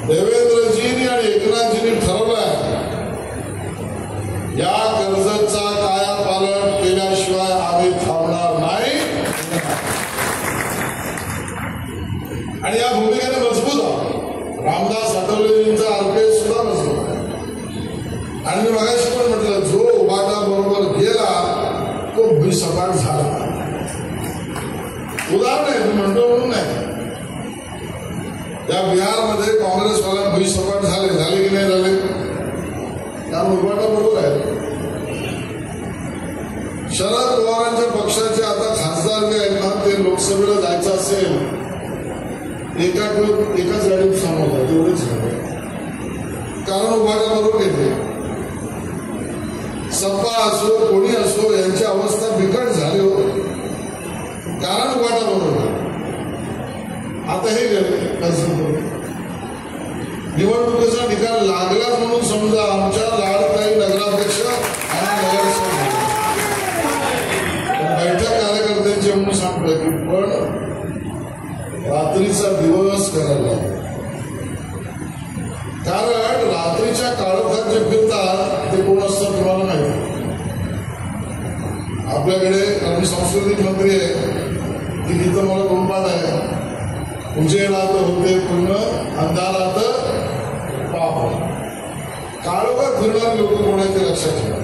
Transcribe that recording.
देवेंद्रजींनी आणि एकनाथजींनी ठरवलंय या कर्जतचा कायापालट केल्याशिवाय आम्ही थांबणार नाही आणि या भूमिकेने मजबूत आहोत। रामदास आठवलेजींचा आरपीएस सुद्धा मजबूत आहे आणि मी मगाशी पण म्हटलं जो उभाटा बरोबर गेला तो भुईसपाट झाला। उदाहरण आहे मी म्हणतो म्हणून नाही, या बिहारमध्ये काँग्रेसवाल्या भुईसपाट झाले की नाही झाले, कारण उभाटा बरोबर आहे। शरद पवारांच्या पक्षाचे आता खासदार जे आहेत ना ते लोकसभेला जायचं असेल एकाच गाडीत सामोरं एवढेच कारण उभाटा बरोबर येते। सपा असो कोणी असो यांची अवस्था बिकट झाली हो, कारण उभाटा बरोबर। आता हे निवडणुकीचा निकाल लागलाच म्हणून समजा आमच्या लाडताई नगराध्यक्ष आणि नगरसेवक बैठक कार्यकर्त्यांची म्हणून सांगतोय की पण रात्रीचा दिवस करायला, कारण रात्रीच्या काळोखात जे फिरतात ते कोण असतात तुम्हाला माहिती। आपल्याकडे आम्ही सांस्कृतिक मंत्री आहे की तिथं मला गुणपान आहे, उजेडात होते पूर्ण अंधारात पाप, काळोखात फिरणारे लोक कोणाचे लक्षात ठेवा।